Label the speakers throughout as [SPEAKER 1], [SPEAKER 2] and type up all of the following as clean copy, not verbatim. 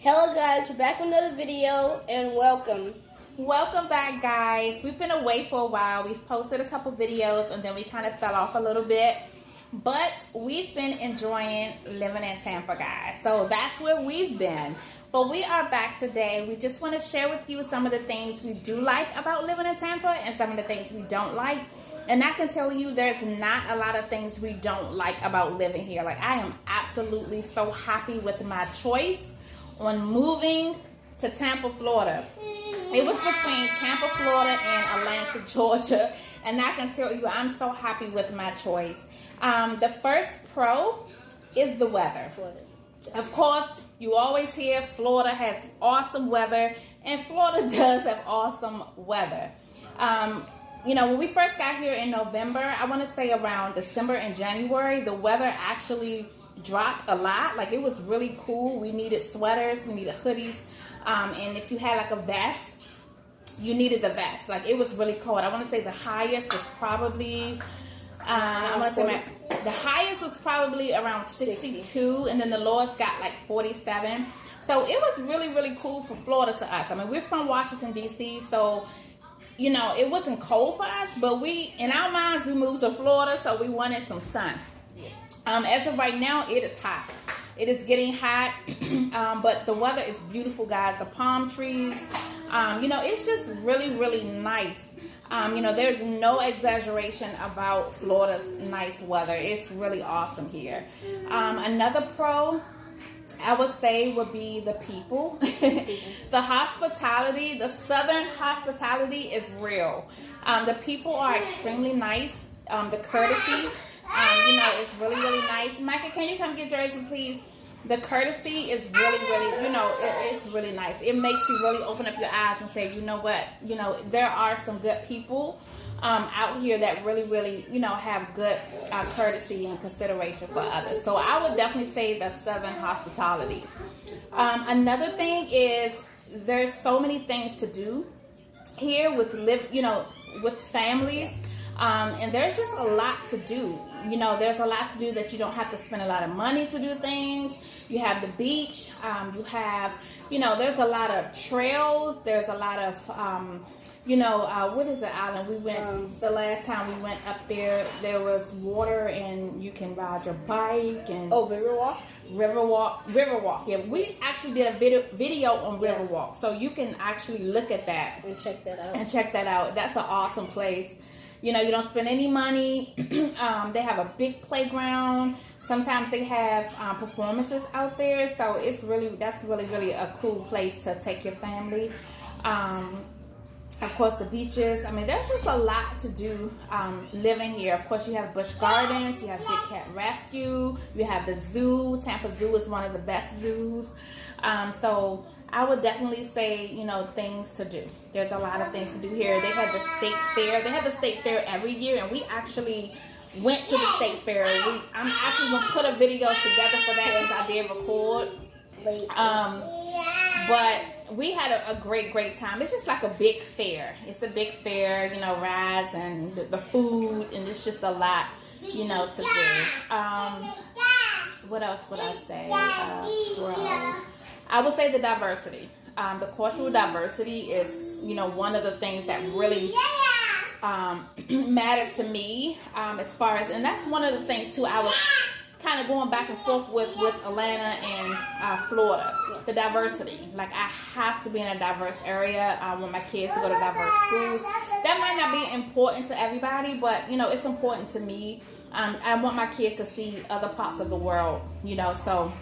[SPEAKER 1] Hello guys, we're back with another video and welcome.
[SPEAKER 2] Welcome back, guys. We've been away for a while. We've posted a couple videos and then we kind of fell off a little bit. But we've been enjoying living in Tampa, guys. So that's where we've been. But we are back today. We just want to share with you some of the things we do like about living in Tampa and some of the things we don't like. And I can tell you there's not a lot of things we don't like about living here. Like, I am absolutely so happy with my choice on moving to Tampa, Florida. It was between Tampa, Florida and Atlanta, Georgia. And I can tell you I'm so happy with my choice. The first pro is the weather. Of course, you always hear Florida has awesome weather, and Florida does have awesome weather. You know, when we first got here in November, I want to say around December and January, the weather actually dropped a lot. Like, it was really cool. We needed sweaters, we needed hoodies, and if you had like a vest, you needed the vest. Like, it was really cold. I want to say the highest was probably the highest was probably around 62, and then the lowest got like 47. So it was really, really cool for Florida to us. I mean, we're from Washington, D.C., so, you know, it wasn't cold for us, but in our minds, we moved to Florida, so we wanted some sun. As of right now, it is hot. It is getting hot, but the weather is beautiful, guys. The palm trees, you know, it's just really, really nice. You know, there's no exaggeration about Florida's nice weather. It's really awesome here. Another pro, I would say, would be the people. The hospitality, the Southern hospitality is real. The people are extremely nice. The courtesy, you know, it's really, really nice. Micah, can you come get Jersey, please? The courtesy is really, really, you know, it's really nice. It makes you really open up your eyes and say, you know what, you know, there are some good people out here that really, really, you know, have good courtesy and consideration for others. So I would definitely say the Southern hospitality. Another thing is there's so many things to do here with with families. And there's just a lot to do. You know, there's a lot to do that you don't have to spend a lot of money to do things. You have the beach. You have, you know, there's a lot of trails. There's a lot of, you know, what is the island? We went, the last time we went up there, there was water and you can ride your bike. And
[SPEAKER 1] Riverwalk?
[SPEAKER 2] Riverwalk. Yeah, we actually did a video on Riverwalk. So you can actually look at that.
[SPEAKER 1] And check that out.
[SPEAKER 2] That's an awesome place. You know, you don't spend any money. They have a big playground. Sometimes they have performances out there. So that's really, really a cool place to take your family. Of course, the beaches. I mean, there's just a lot to do living here. Of course, you have Busch Gardens. You have Big Cat Rescue. You have the zoo. Tampa Zoo is one of the best zoos. So I would definitely say, you know, things to do. There's a lot of things to do here. They have the state fair. They have the state fair every year, and we actually went to the state fair. I'm actually going to put a video together for that because I did record. But we had a great, great time. It's just like a big fair. It's a big fair, you know, rides and the food, and it's just a lot, you know, to do. What else would I say? I would say the diversity. The cultural diversity is, you know, one of the things that really mattered to me as far as, and that's one of the things too. I was kind of going back and forth with Atlanta and Florida. The diversity. Like, I have to be in a diverse area. I want my kids to go to diverse schools. That might not be important to everybody, but, you know, it's important to me. I want my kids to see other parts of the world, you know, so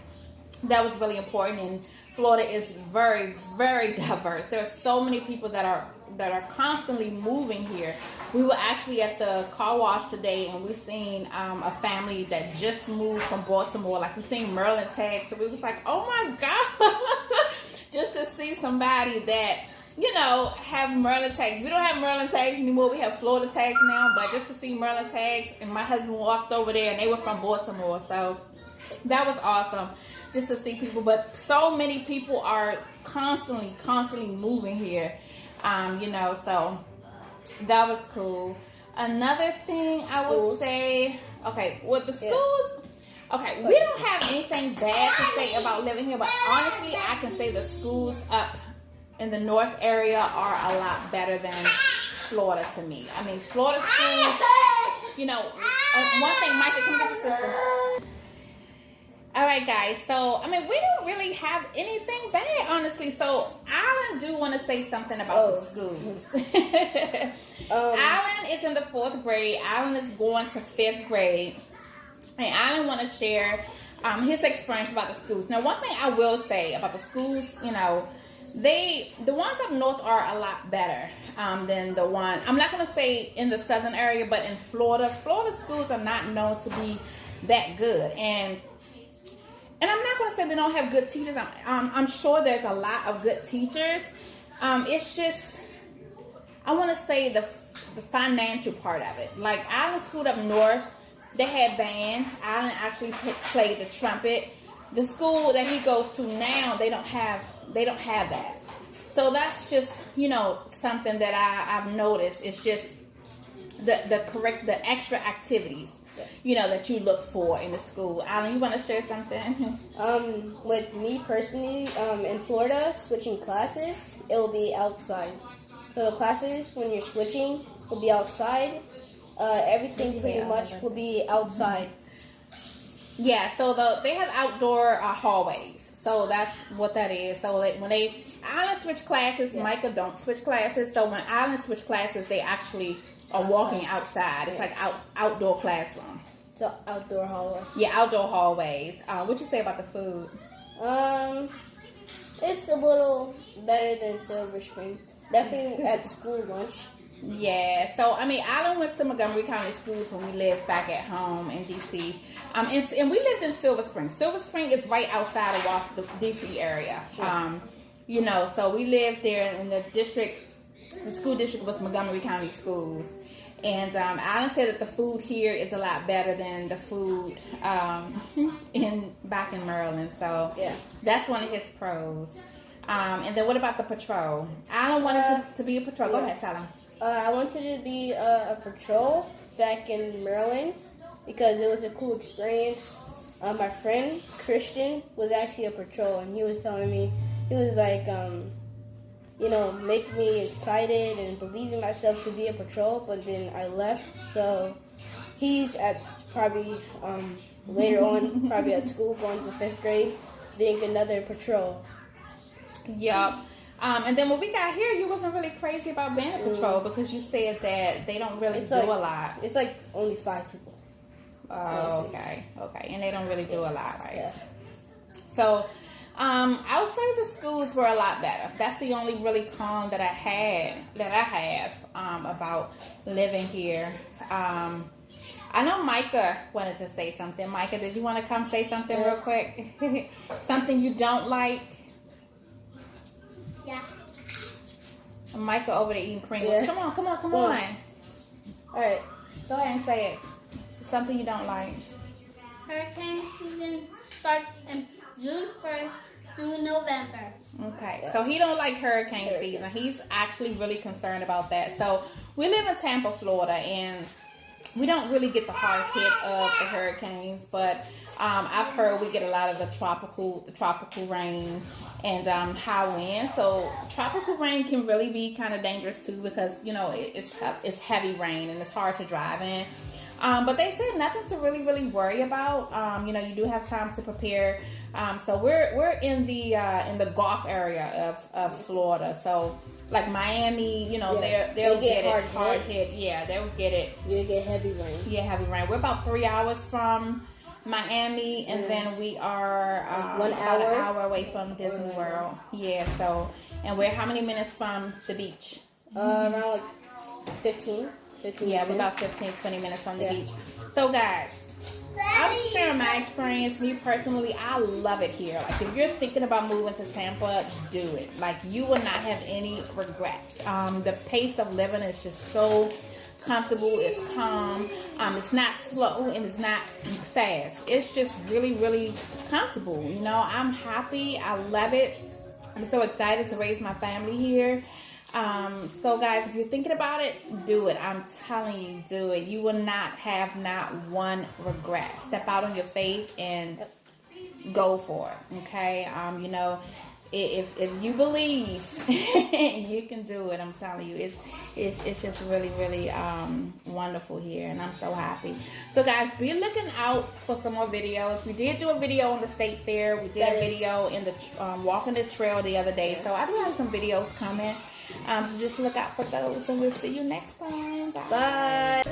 [SPEAKER 2] that was really important. And Florida is very, very diverse. There are so many people that are constantly moving here. We were actually at the car wash today, and we seen a family that just moved from Baltimore. Like, we seen Maryland tags, so we was like, oh my God, just to see somebody that, you know, have Maryland tags. We don't have Maryland tags anymore. We have Florida tags now, but just to see Maryland tags, and my husband walked over there, and they were from Baltimore, so that was awesome. Just to see people, but so many people are constantly moving here, you know, so that was cool. Another thing I would say, okay, with the schools, Okay, we don't have anything bad to say about living here, but honestly, I can say the schools up in the north area are a lot better than Florida to me. I mean, Florida schools, you know, one thing, Micah, come get your sister. All right, guys. So, I mean, we don't really have anything bad, honestly. So, Alan do want to say something about the schools. Alan is in the 4th grade. Alan is going to 5th grade. And Alan want to share his experience about the schools. Now, one thing I will say about the schools, you know, the ones up north are a lot better than the one. I'm not going to say in the southern area, but in Florida schools are not known to be that good. And I'm not going to say they don't have good teachers. I'm sure there's a lot of good teachers. It's just, I want to say the financial part of it. Like, Island School up north, they had band. Island actually played the trumpet. The school that he goes to now, they don't have that. So that's just, you know, something that I've noticed. It's just the extra activities, you know, that you look for in the school. Alan, you want to share something?
[SPEAKER 1] With me personally, in Florida, switching classes, it will be outside. So the classes, when you're switching, will be outside. Everything pretty much will be outside.
[SPEAKER 2] Yeah, so they have outdoor hallways. So that's what that is. So when Alan switch classes, Micah don't switch classes. So when Alan switch classes, they actually are walking outside. It's like outdoor classroom.
[SPEAKER 1] It's an outdoor hallway.
[SPEAKER 2] Yeah, outdoor hallways. What you say about the food?
[SPEAKER 1] It's a little better than Silver Spring. Definitely at school lunch.
[SPEAKER 2] Yeah, so I mean, Alan went to Montgomery County schools when we lived back at home in DC. And we lived in Silver Spring. Silver Spring is right outside of the DC area. You know, so we lived there in the district. The school district was Montgomery County Schools. And Alan said that the food here is a lot better than the food back in Maryland. So that's one of his pros. And then what about the patrol? Alan wanted to be a patrol. Go ahead, tell him.
[SPEAKER 1] I wanted to be a patrol back in Maryland because it was a cool experience. My friend, Christian, was actually a patrol, and he was telling me, he was like, you know, making me excited and believing myself to be a patrol, but then I left, so he's at probably later on, probably at school, going to 5th grade, being another patrol.
[SPEAKER 2] Yup. And then when we got here, you wasn't really crazy about being a patrol because you said that they don't really do a lot.
[SPEAKER 1] It's like only 5 people.
[SPEAKER 2] Oh, okay. And they don't really do a lot, right?
[SPEAKER 1] Yeah.
[SPEAKER 2] So, I would say the schools were a lot better. That's the only really con that I have about living here. I know Micah wanted to say something. Micah, did you want to come say something real quick? Something you don't like?
[SPEAKER 3] Yeah.
[SPEAKER 2] Micah over there eating Pringles.
[SPEAKER 1] Yeah.
[SPEAKER 2] Come on.
[SPEAKER 1] All right.
[SPEAKER 2] Go ahead and say it. Something you don't like.
[SPEAKER 3] Hurricane season starts in June 1st through November.
[SPEAKER 2] Okay, so he don't like hurricane season. He's actually really concerned about that. So we live in Tampa, Florida, and we don't really get the hard hit of the hurricanes, but I've heard we get a lot of the tropical rain and high wind. So tropical rain can really be kind of dangerous too because, you know, it's heavy rain and it's hard to drive in. But they said nothing to really worry about. You know, you do have time to prepare. So we're in the Gulf area of Florida. So like Miami, you know, they'll get it hard hit. Yeah, they'll get it.
[SPEAKER 1] You'll get heavy rain.
[SPEAKER 2] Yeah, heavy rain. We're about 3 hours from Miami, and then we are
[SPEAKER 1] like
[SPEAKER 2] about an hour away from Disney World. Yeah. So, and we're how many minutes from the beach?
[SPEAKER 1] Around like 15.
[SPEAKER 2] Yeah, we're about 15-20 minutes from the beach. So guys, I'm sharing my experience. Me personally, I love it here. Like if you're thinking about moving to Tampa, do it. Like you will not have any regrets. The pace of living is just so comfortable. It's calm. It's not slow and it's not fast. It's just really comfortable. You know, I'm happy. I love it. I'm so excited to raise my family here. So guys, if you're thinking about it, do it. I'm telling you, do it. You will not have not one regret. Step out on your faith and go for it. Okay. You know, if you believe, you can do it. I'm telling you, it's just really, really wonderful here, and I'm so happy. So guys, be looking out for some more videos. We did do a video on the state fair. We did a video in the walking the trail the other day. So I do have some videos coming. So just look out for those, and we'll see you next time. Bye.